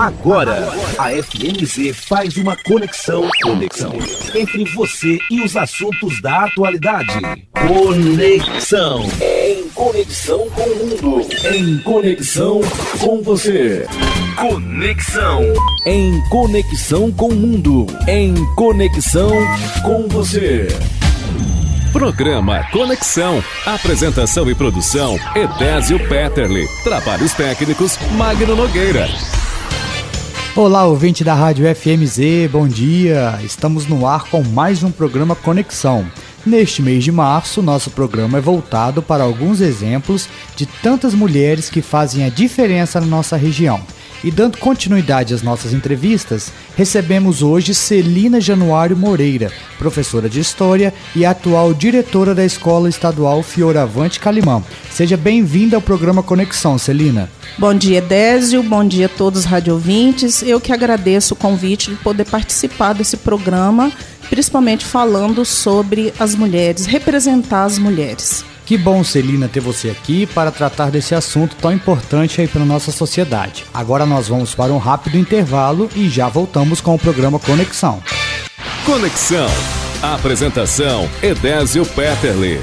Agora, a FMZ faz uma conexão entre você e os assuntos da atualidade. Conexão. Em conexão com o mundo. Em conexão com você. Conexão. Em conexão com o mundo. Em conexão com você. Programa Conexão. Apresentação e produção, Edésio Petterle. Trabalhos técnicos, Magno Nogueira. Olá, ouvinte da Rádio FMZ, bom dia! Estamos no ar com mais um programa Conexão. Neste mês de março, nosso programa é voltado para alguns exemplos de tantas mulheres que fazem a diferença na nossa região. E dando continuidade às nossas entrevistas, recebemos hoje Celina Januário Moreira, professora de História e atual diretora da Escola Estadual Fioravante Calimã. Seja bem-vinda ao programa Conexão, Celina. Bom dia, Edésio. Bom dia a todos os radiovintes. Eu que agradeço o convite de poder participar desse programa, principalmente falando sobre as mulheres, representar as mulheres. Que bom, Celina, ter você aqui para tratar desse assunto tão importante aí para a nossa sociedade. Agora nós vamos para um rápido intervalo e já voltamos com o programa Conexão. Conexão. Apresentação, Edésio Petterle.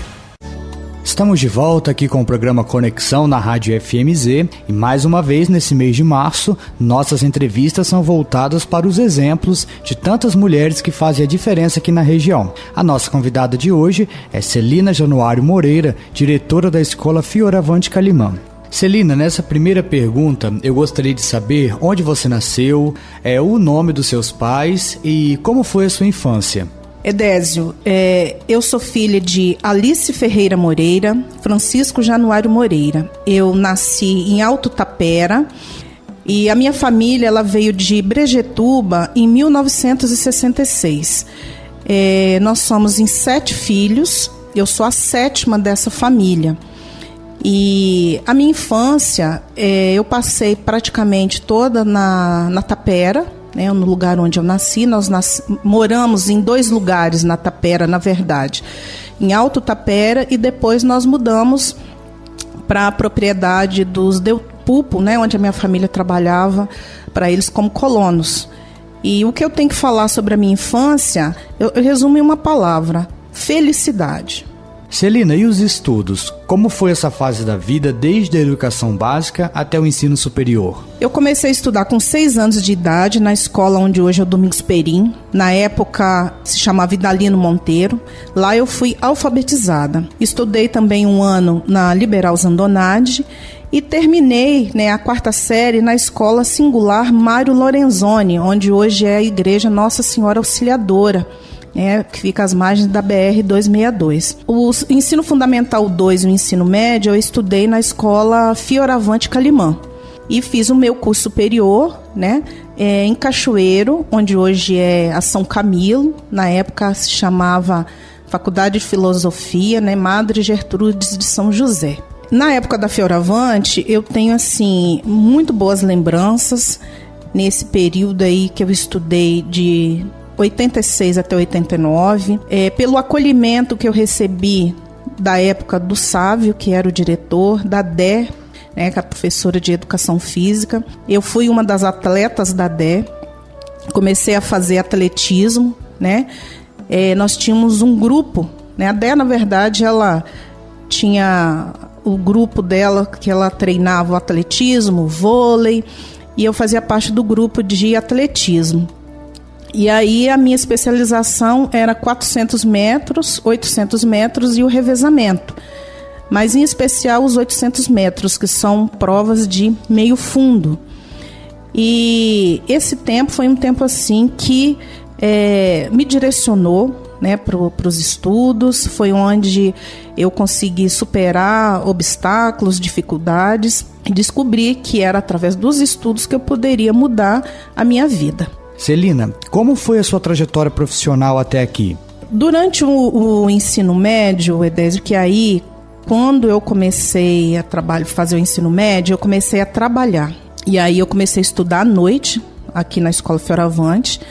Estamos de volta aqui com o programa Conexão na Rádio FMZ e mais uma vez nesse mês de março, nossas entrevistas são voltadas para os exemplos de tantas mulheres que fazem a diferença aqui na região. A nossa convidada de hoje é Celina Januário Moreira, diretora da Escola Fioravante Calimã. Celina, nessa primeira pergunta, eu gostaria de saber onde você nasceu, o nome dos seus pais e como foi a sua infância. Edésio, eu sou filha de Alice Ferreira Moreira, Francisco Januário Moreira. Eu nasci em Alto Tapera e a minha família ela veio de Brejetuba em 1966. Nós somos em 7 filhos, eu sou a 7ª dessa família. E a minha infância, eu passei praticamente toda na Tapera, no lugar onde eu nasci. Nós moramos em 2 lugares na Tapera, na verdade, em Alto Tapera, e depois nós mudamos para a propriedade dos Delpupo, onde a minha família trabalhava para eles como colonos. E o que eu tenho que falar sobre a minha infância, eu resumo em uma palavra: felicidade. Celina, e os estudos? Como foi essa fase da vida, desde a educação básica até o ensino superior? Eu comecei a estudar com 6 anos de idade na escola onde hoje é o Domingos Perim. Na época se chamava Idalino Monteiro. Lá eu fui alfabetizada. Estudei também 1 ano na Liberal Zandonade e terminei a 4ª série na Escola Singular Mário Lorenzoni, onde hoje é a Igreja Nossa Senhora Auxiliadora, que fica às margens da BR-262. O ensino fundamental 2 e o ensino médio eu estudei na Escola Fioravante Calimã. E fiz o meu curso superior, em Cachoeiro, onde hoje é a São Camilo. Na época se chamava Faculdade de Filosofia, Madre Gertrudes de São José. Na época da Fioravante, eu tenho, muito boas lembranças nesse período aí que eu estudei de 86 até 89, pelo acolhimento que eu recebi da época do Sávio, que era o diretor, da Dé, que é a professora de Educação Física. Eu fui uma das atletas da Dé, comecei a fazer atletismo, nós tínhamos um grupo, a Dé, na verdade, ela tinha o grupo dela, que ela treinava o atletismo, o vôlei, e eu fazia parte do grupo de atletismo. E aí a minha especialização era 400 metros, 800 metros e o revezamento. Mas em especial os 800 metros, que são provas de meio fundo. E esse tempo foi um tempo que me direcionou para os estudos. Foi onde eu consegui superar obstáculos, dificuldades e descobri que era através dos estudos que eu poderia mudar a minha vida. Celina, como foi a sua trajetória profissional até aqui? Durante o ensino médio, Edésio, que aí, quando eu comecei a fazer o ensino médio, eu comecei a trabalhar. E aí eu comecei a estudar à noite, aqui na Escola Fioravante,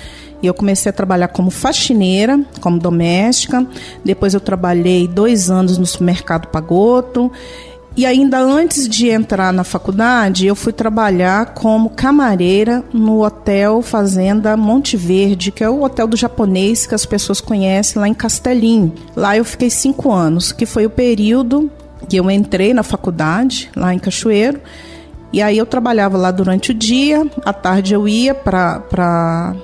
e eu comecei a trabalhar como faxineira, como doméstica. Depois eu trabalhei 2 anos no supermercado Pagoto. E ainda antes de entrar na faculdade, eu fui trabalhar como camareira no Hotel Fazenda Monte Verde, que é o hotel do japonês que as pessoas conhecem lá em Castelinho. Lá eu fiquei 5 anos, que foi o período que eu entrei na faculdade, lá em Cachoeiro. E aí eu trabalhava lá durante o dia, à tarde eu ia para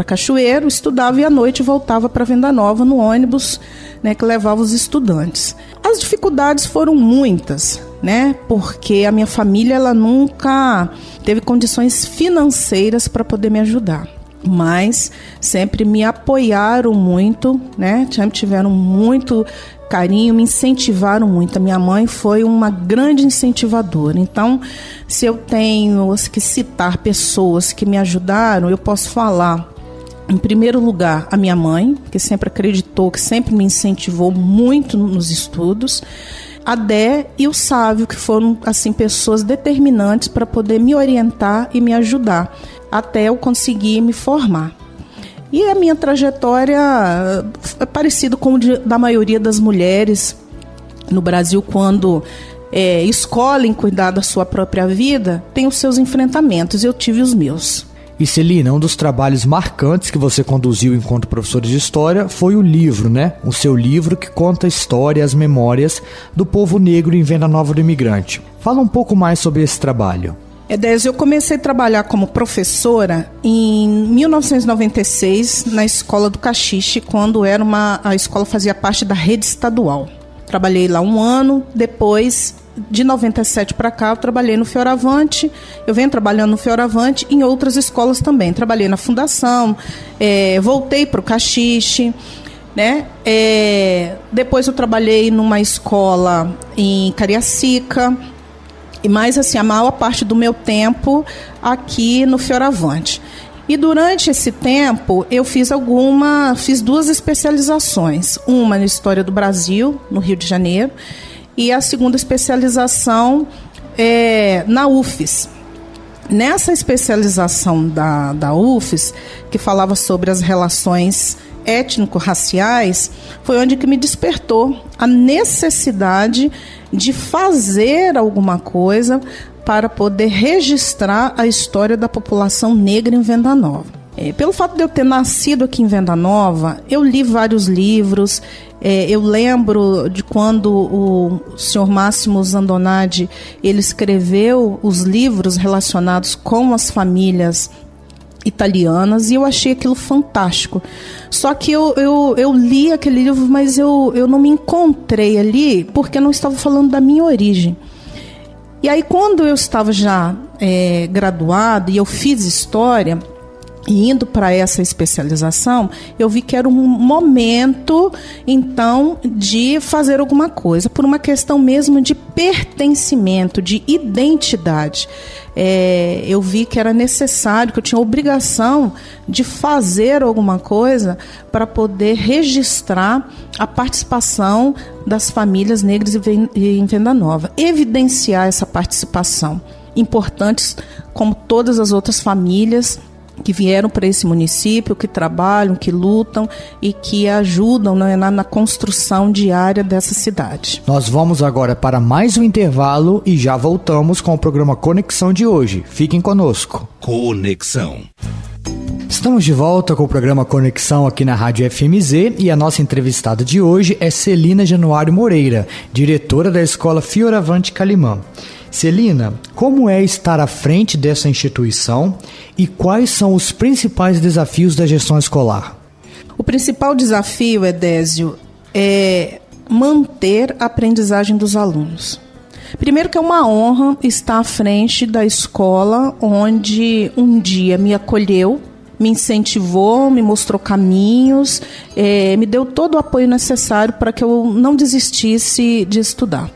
Cachoeiro, estudava e à noite voltava para Venda Nova no ônibus, né, que levava os estudantes. As dificuldades foram muitas, né, porque a minha família ela nunca teve condições financeiras para poder me ajudar, mas sempre me apoiaram muito, né, sempre tiveram muito carinho, me incentivaram muito. A minha mãe foi uma grande incentivadora. Então, se eu tenho que citar pessoas que me ajudaram, eu posso falar, em primeiro lugar, a minha mãe, que sempre acreditou, que sempre me incentivou muito nos estudos, a Dé e o Sávio, que foram assim, pessoas determinantes para poder me orientar e me ajudar, até eu conseguir me formar. E a minha trajetória é parecida com a da maioria das mulheres no Brasil, quando escolhem cuidar da sua própria vida, tem os seus enfrentamentos, eu tive os meus. E Celina, um dos trabalhos marcantes que você conduziu enquanto professora de história foi o livro, né? O seu livro que conta a história e as memórias do povo negro em Venda Nova do Imigrante. Fala um pouco mais sobre esse trabalho. Edésio, eu comecei a trabalhar como professora em 1996 na Escola do Caxixe, quando a escola fazia parte da rede estadual. Trabalhei lá 1 ano, depois de 97 para cá eu trabalhei no Fioravante, eu venho trabalhando no Fioravante e em outras escolas também. Trabalhei na Fundação, voltei para o Caxixe, né? Depois eu trabalhei numa escola em Cariacica, e mais assim, a maior parte do meu tempo aqui no Fioravante. E durante esse tempo eu fiz 2 especializações. Uma na História do Brasil, no Rio de Janeiro, e a segunda especialização na UFES. Nessa especialização da UFES, que falava sobre as relações étnico-raciais, foi onde que me despertou a necessidade de fazer alguma coisa para poder registrar a história da população negra em Venda Nova. Pelo fato de eu ter nascido aqui em Venda Nova, eu li vários livros. Eu lembro de quando o senhor Máximo Zandonadi ele escreveu os livros relacionados com as famílias italianas, e eu achei aquilo fantástico. Só que eu li aquele livro, mas eu não me encontrei ali, porque eu não estava falando da minha origem. E aí, quando eu estava já graduada e eu fiz História, e indo para essa especialização, eu vi que era um momento, então, de fazer alguma coisa, por uma questão mesmo de pertencimento, de identidade. Eu vi que era necessário, que eu tinha obrigação de fazer alguma coisa para poder registrar a participação das famílias negras em Venda Nova, evidenciar essa participação, importantes como todas as outras famílias que vieram para esse município, que trabalham, que lutam e que ajudam na construção diária dessa cidade. Nós vamos agora para mais um intervalo e já voltamos com o programa Conexão de hoje. Fiquem conosco. Conexão. Estamos de volta com o programa Conexão aqui na Rádio FMZ e a nossa entrevistada de hoje é Celina Januário Moreira, diretora da Escola Fioravante Calimã. Celina, como é estar à frente dessa instituição e quais são os principais desafios da gestão escolar? O principal desafio, Edésio, é manter a aprendizagem dos alunos. Primeiro que é uma honra estar à frente da escola onde um dia me acolheu, me incentivou, me mostrou caminhos, me deu todo o apoio necessário para que eu não desistisse de estudar.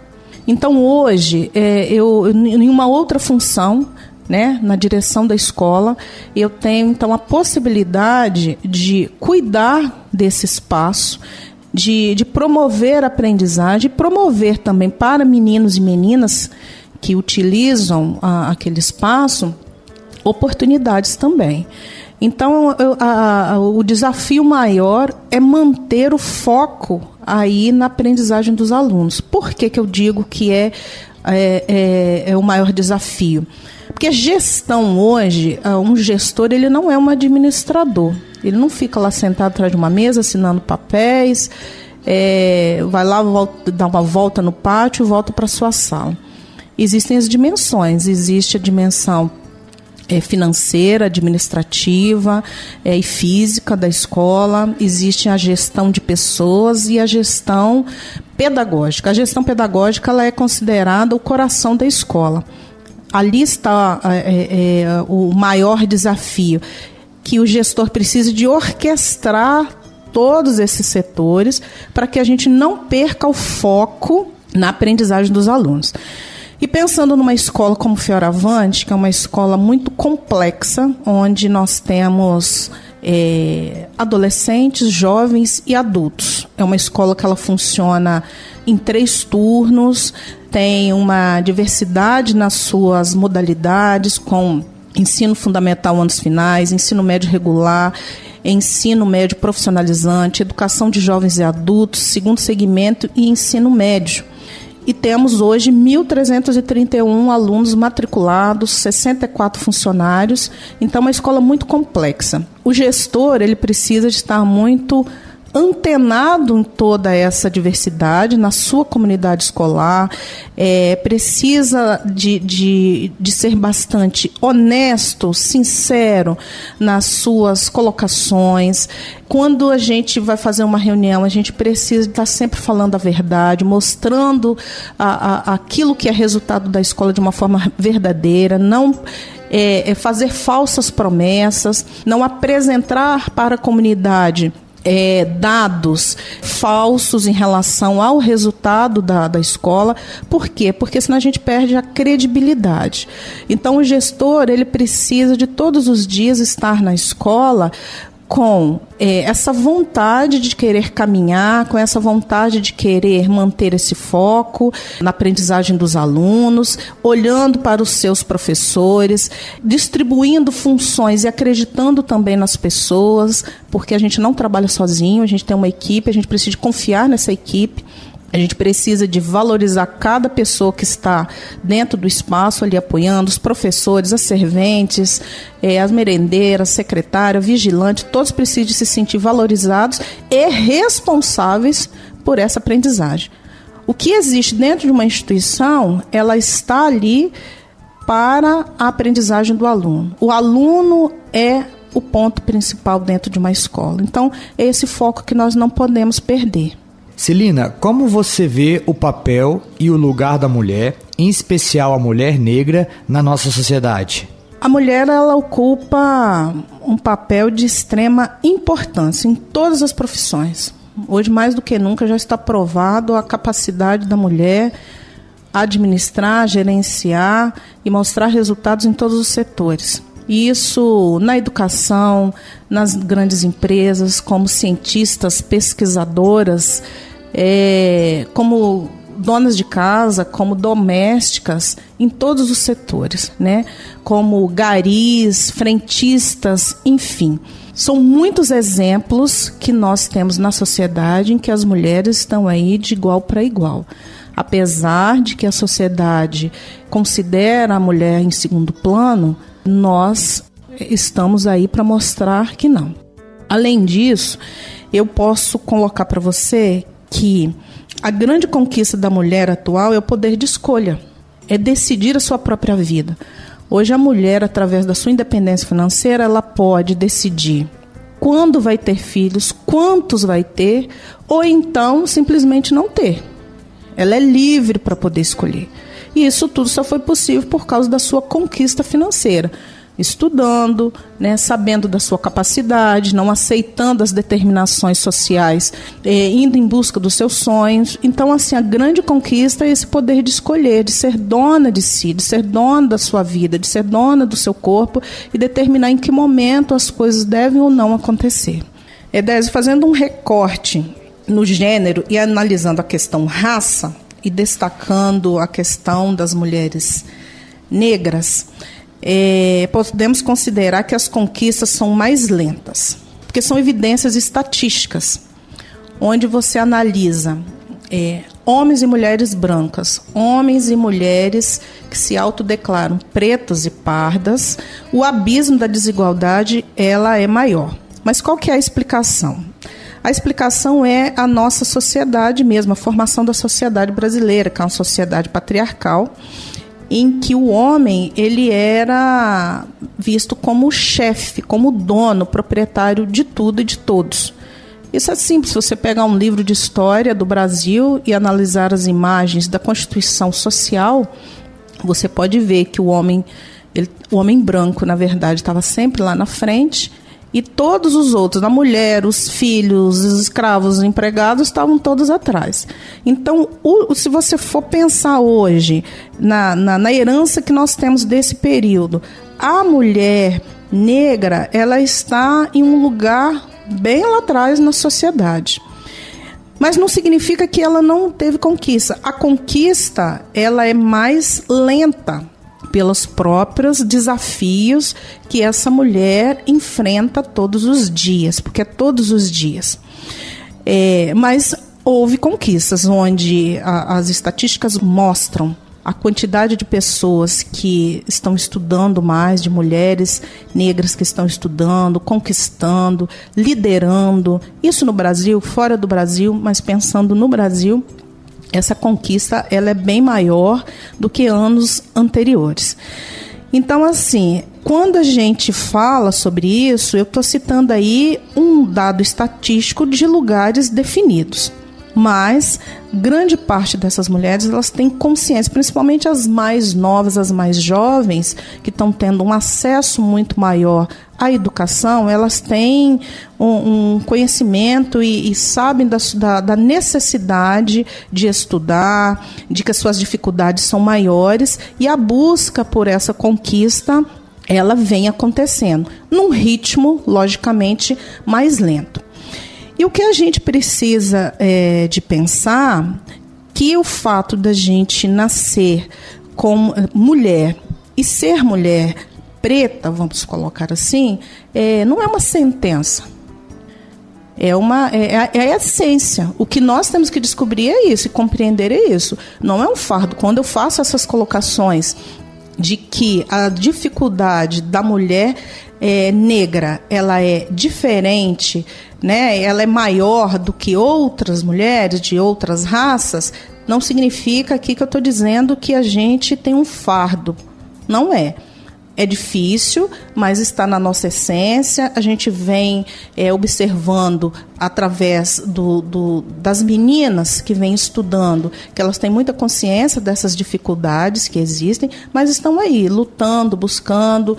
Então, hoje, eu em uma outra função, né, na direção da escola, eu tenho, então, a possibilidade de cuidar desse espaço, de promover a aprendizagem, promover também para meninos e meninas que utilizam aquele espaço, oportunidades também. Então, o desafio maior é manter o foco aí na aprendizagem dos alunos. Por que eu digo que é é o maior desafio? Porque gestão hoje, um gestor, ele não é um administrador. Ele não fica lá sentado atrás de uma mesa, assinando papéis, vai lá, dá uma volta no pátio e volta para a sua sala. Existem as dimensões. Existe a dimensão financeira, administrativa e física da escola. Existe a gestão de pessoas e a gestão pedagógica. A gestão pedagógica ela é considerada o coração da escola. Ali está o maior desafio, que o gestor precisa de orquestrar todos esses setores para que a gente não perca o foco na aprendizagem dos alunos. E pensando numa escola como Fioravante, que é uma escola muito complexa, onde nós temos adolescentes, jovens e adultos. É uma escola que ela funciona em 3 turnos, tem uma diversidade nas suas modalidades, com ensino fundamental anos finais, ensino médio regular, ensino médio profissionalizante, educação de jovens e adultos, segundo segmento e ensino médio. E temos hoje 1.331 alunos matriculados, 64 funcionários. Então, é uma escola muito complexa. O gestor ele precisa de estar muito antenado em toda essa diversidade, na sua comunidade escolar, precisa de ser bastante honesto, sincero nas suas colocações. Quando a gente vai fazer uma reunião, a gente precisa estar sempre falando a verdade, mostrando aquilo que é resultado da escola de uma forma verdadeira, não fazer falsas promessas, não apresentar para a comunidade dados falsos em relação ao resultado da escola. Por quê? Porque senão a gente perde a credibilidade. Então, o gestor ele precisa de todos os dias estar na escola com essa vontade de querer caminhar, com essa vontade de querer manter esse foco na aprendizagem dos alunos, olhando para os seus professores, distribuindo funções e acreditando também nas pessoas, porque a gente não trabalha sozinho, a gente tem uma equipe, a gente precisa de confiar nessa equipe. A gente precisa de valorizar cada pessoa que está dentro do espaço ali apoiando, os professores, as serventes, as merendeiras, secretária, vigilante, todos precisam de se sentir valorizados e responsáveis por essa aprendizagem. O que existe dentro de uma instituição, ela está ali para a aprendizagem do aluno. O aluno é o ponto principal dentro de uma escola. Então, é esse foco que nós não podemos perder. Celina, como você vê o papel e o lugar da mulher, em especial a mulher negra, na nossa sociedade? A mulher ela ocupa um papel de extrema importância em todas as profissões. Hoje, mais do que nunca, já está provado a capacidade da mulher administrar, gerenciar e mostrar resultados em todos os setores. Isso na educação, nas grandes empresas, como cientistas, pesquisadoras, como donas de casa, como domésticas, em todos os setores, né? Como garis, frentistas, enfim. São muitos exemplos que nós temos na sociedade em que as mulheres estão aí de igual para igual. Apesar de que a sociedade considera a mulher em segundo plano, nós estamos aí para mostrar que não. Além disso, eu posso colocar para você que a grande conquista da mulher atual é o poder de escolha, é decidir a sua própria vida. Hoje a mulher, através da sua independência financeira, ela pode decidir quando vai ter filhos, quantos vai ter, ou então simplesmente não ter. Ela é livre para poder escolher. E isso tudo só foi possível por causa da sua conquista financeira. Estudando, né, sabendo da sua capacidade, não aceitando as determinações sociais, indo em busca dos seus sonhos. Então, assim, a grande conquista é esse poder de escolher, de ser dona de si, de ser dona da sua vida, de ser dona do seu corpo e determinar em que momento as coisas devem ou não acontecer. Edésio, fazendo um recorte no gênero e analisando a questão raça e destacando a questão das mulheres negras, podemos considerar que as conquistas são mais lentas, porque são evidências estatísticas, onde você analisa homens e mulheres brancas, homens e mulheres que se autodeclaram pretas e pardas, o abismo da desigualdade ela é maior. Mas qual que é a explicação? A explicação é a nossa sociedade mesmo, a formação da sociedade brasileira, que é uma sociedade patriarcal, em que o homem ele era visto como chefe, como dono, proprietário de tudo e de todos. Isso é simples, se você pegar um livro de história do Brasil e analisar as imagens da Constituição Social, você pode ver que o homem branco, na verdade, estava sempre lá na frente, e todos os outros, a mulher, os filhos, os escravos, os empregados, estavam todos atrás. Então, se você for pensar hoje na herança que nós temos desse período, a mulher negra, ela está em um lugar bem lá atrás na sociedade. Mas não significa que ela não teve conquista. A conquista, ela é mais lenta pelos próprios desafios que essa mulher enfrenta todos os dias, porque é todos os dias. Mas houve conquistas onde as estatísticas mostram a quantidade de pessoas que estão estudando mais, de mulheres negras que estão estudando, conquistando, liderando. Isso no Brasil, fora do Brasil, mas pensando no Brasil, essa conquista ela é bem maior do que anos anteriores. Então, assim, quando a gente fala sobre isso, eu estou citando aí um dado estatístico de lugares definidos. Mas grande parte dessas mulheres elas têm consciência, principalmente as mais novas, as mais jovens, que estão tendo um acesso muito maior à educação, elas têm um conhecimento e sabem da necessidade de estudar, de que as suas dificuldades são maiores, e a busca por essa conquista ela vem acontecendo num ritmo, logicamente, mais lento. E o que a gente precisa de pensar, que o fato da gente nascer como mulher e ser mulher preta, vamos colocar assim, não é uma sentença. É a essência. O que nós temos que descobrir é isso, e compreender é isso. Não é um fardo. Quando eu faço essas colocações de que a dificuldade da mulher negra, ela é diferente, né? Ela é maior do que outras mulheres de outras raças, não significa aqui que eu estou dizendo que a gente tem um fardo. Não é. É difícil, mas está na nossa essência. A gente vem observando através das meninas que vêm estudando, que elas têm muita consciência dessas dificuldades que existem, mas estão aí lutando, buscando,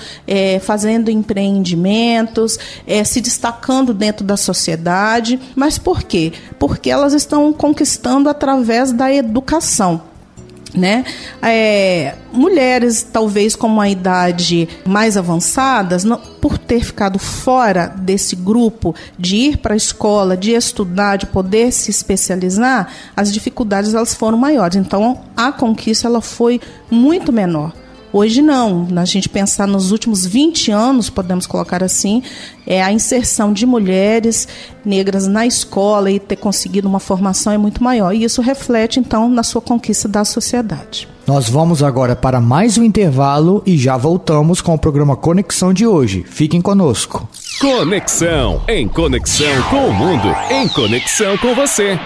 fazendo empreendimentos, se destacando dentro da sociedade. Mas por quê? Porque elas estão conquistando através da educação. Né? Mulheres talvez com uma idade mais avançadas, por ter ficado fora desse grupo de ir para a escola, de estudar, de poder se especializar, as dificuldades elas foram maiores, então a conquista ela foi muito menor. Hoje não, a gente pensar nos últimos 20 anos, podemos colocar assim, a inserção de mulheres negras na escola e ter conseguido uma formação é muito maior. E isso reflete, então, na sua conquista da sociedade. Nós vamos agora para mais um intervalo e já voltamos com o programa Conexão de hoje. Fiquem conosco. Conexão, em conexão com o mundo, em conexão com você.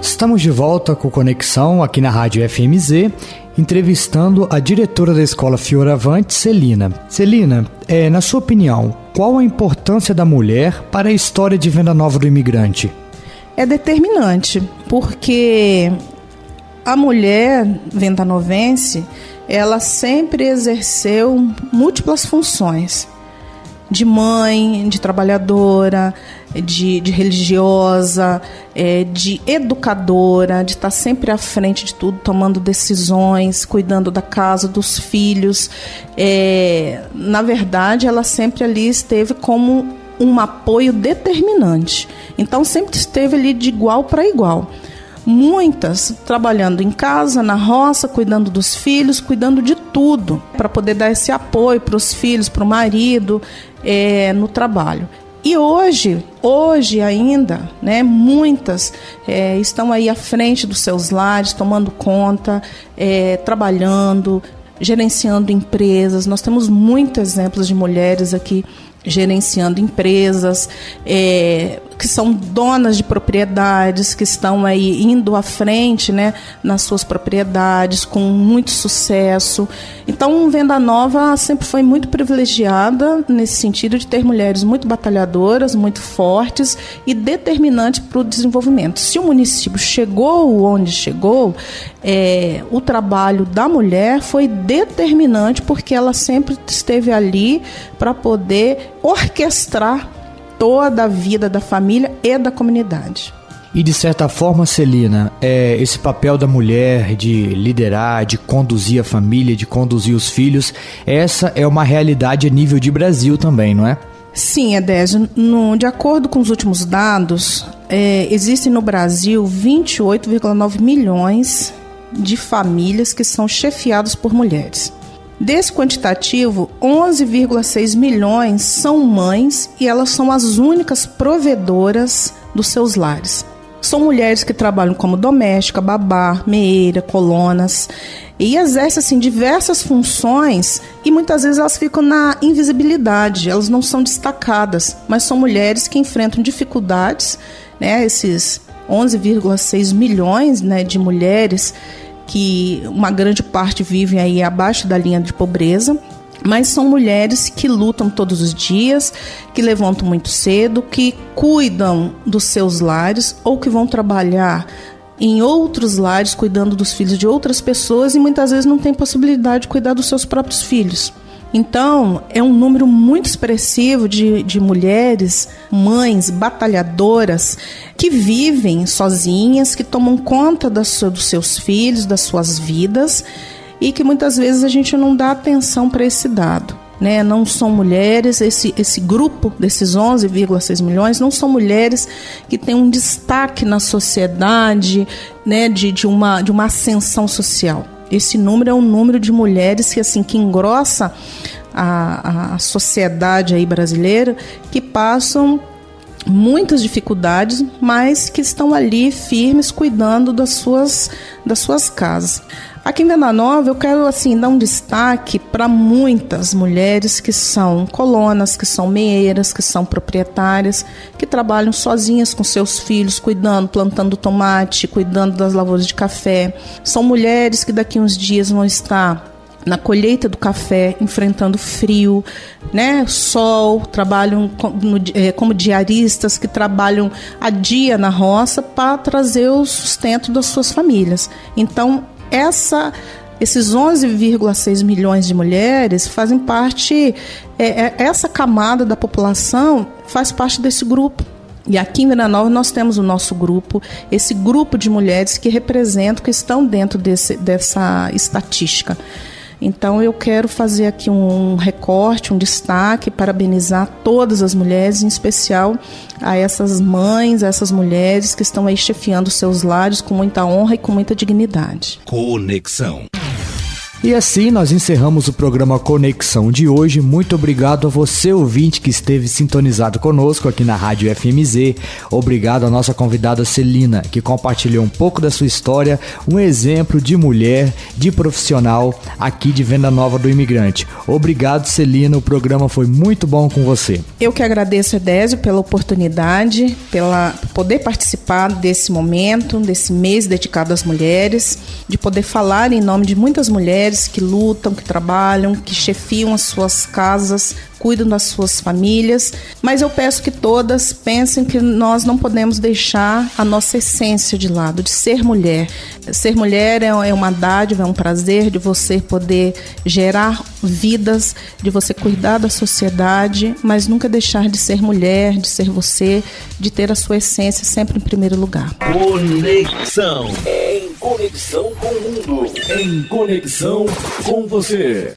Estamos de volta com Conexão aqui na Rádio FMZ, entrevistando a diretora da Escola Fioravante, Celina. Celina, na sua opinião, qual a importância da mulher para a história de Venda Nova do Imigrante? É determinante, porque a mulher vendanovense, ela sempre exerceu múltiplas funções. De mãe, de trabalhadora, de religiosa, de educadora, de estar sempre à frente de tudo, tomando decisões, cuidando da casa, dos filhos. Na verdade, ela sempre ali esteve como um apoio determinante. Então, sempre esteve ali de igual para igual. Muitas trabalhando em casa, na roça, cuidando dos filhos, cuidando de tudo, para poder dar esse apoio para os filhos, para o marido, no trabalho. E hoje ainda, né, muitas estão aí à frente dos seus lares, tomando conta, trabalhando, gerenciando empresas. Nós temos muitos exemplos de mulheres aqui gerenciando empresas, que são donas de propriedades, que estão aí indo à frente, né, nas suas propriedades, com muito sucesso. Então, Venda Nova sempre foi muito privilegiada nesse sentido de ter mulheres muito batalhadoras, muito fortes e determinantes para o desenvolvimento. Se o município chegou onde chegou, o trabalho da mulher foi determinante, porque ela sempre esteve ali para poder orquestrar toda a vida da família e da comunidade. E de certa forma, Celina, esse papel da mulher de liderar, de conduzir a família, de conduzir os filhos, essa é uma realidade a nível de Brasil também, não é? Sim, Edésio. De acordo com os últimos dados, existem no Brasil 28,9 milhões de famílias que são chefiadas por mulheres. Desse quantitativo, 11,6 milhões são mães e elas são as únicas provedoras dos seus lares. São mulheres que trabalham como doméstica, babá, meeira, colonas e exercem assim, diversas funções e muitas vezes elas ficam na invisibilidade, elas não são destacadas, mas são mulheres que enfrentam dificuldades, né, esses 11,6 milhões, né, de mulheres que uma grande parte vivem aí abaixo da linha de pobreza, mas são mulheres que lutam todos os dias, que levantam muito cedo, que cuidam dos seus lares ou que vão trabalhar em outros lares, cuidando dos filhos de outras pessoas e muitas vezes não têm possibilidade de cuidar dos seus próprios filhos. Então, é um número muito expressivo de mulheres, mães, batalhadoras, que vivem sozinhas, que tomam conta dos seus filhos, das suas vidas, e que muitas vezes a gente não dá atenção para esse dado, né? Não são mulheres, esse grupo desses 11,6 milhões, não são mulheres que têm um destaque na sociedade, né, de uma ascensão social. Esse número é um número de mulheres que engrossa a sociedade aí brasileira, que passam muitas dificuldades, mas que estão ali firmes, cuidando das suas casas. Aqui em Venda Nova, eu quero dar um destaque para muitas mulheres que são colonas, que são meeiras, que são proprietárias, que trabalham sozinhas com seus filhos, cuidando, plantando tomate, cuidando das lavouras de café. São mulheres que daqui a uns dias vão estar na colheita do café, enfrentando frio, né, sol, trabalham como diaristas, que trabalham a dia na roça para trazer o sustento das suas famílias. Então, esses 11,6 milhões de mulheres fazem parte, essa camada da população faz parte desse grupo. E aqui em Venda Nova nós temos o nosso grupo, esse grupo de mulheres que representam, que estão dentro dessa estatística. Então eu quero fazer aqui um recorte, um destaque, parabenizar todas as mulheres, em especial a essas mães, a essas mulheres que estão aí chefiando seus lares com muita honra e com muita dignidade. Conexão. E assim nós encerramos o programa Conexão de hoje. Muito obrigado a você, ouvinte, que esteve sintonizado conosco aqui na Rádio FMZ. Obrigado à nossa convidada Celina, que compartilhou um pouco da sua história, um exemplo de mulher, de profissional aqui de Venda Nova do Imigrante. Obrigado, Celina, o programa foi muito bom com você. Eu que agradeço, Edésio, pela oportunidade, pela poder participar desse momento, desse mês dedicado às mulheres, de poder falar em nome de muitas mulheres que lutam, que trabalham, que chefiam as suas casas, cuidam das suas famílias, mas eu peço que todas pensem que nós não podemos deixar a nossa essência de lado, de ser mulher. Ser mulher é uma dádiva, é um prazer de você poder gerar vidas, de você cuidar da sociedade, mas nunca deixar de ser mulher, de ser você, de ter a sua essência sempre em primeiro lugar. Conexão. Em conexão com o mundo. Em conexão com você.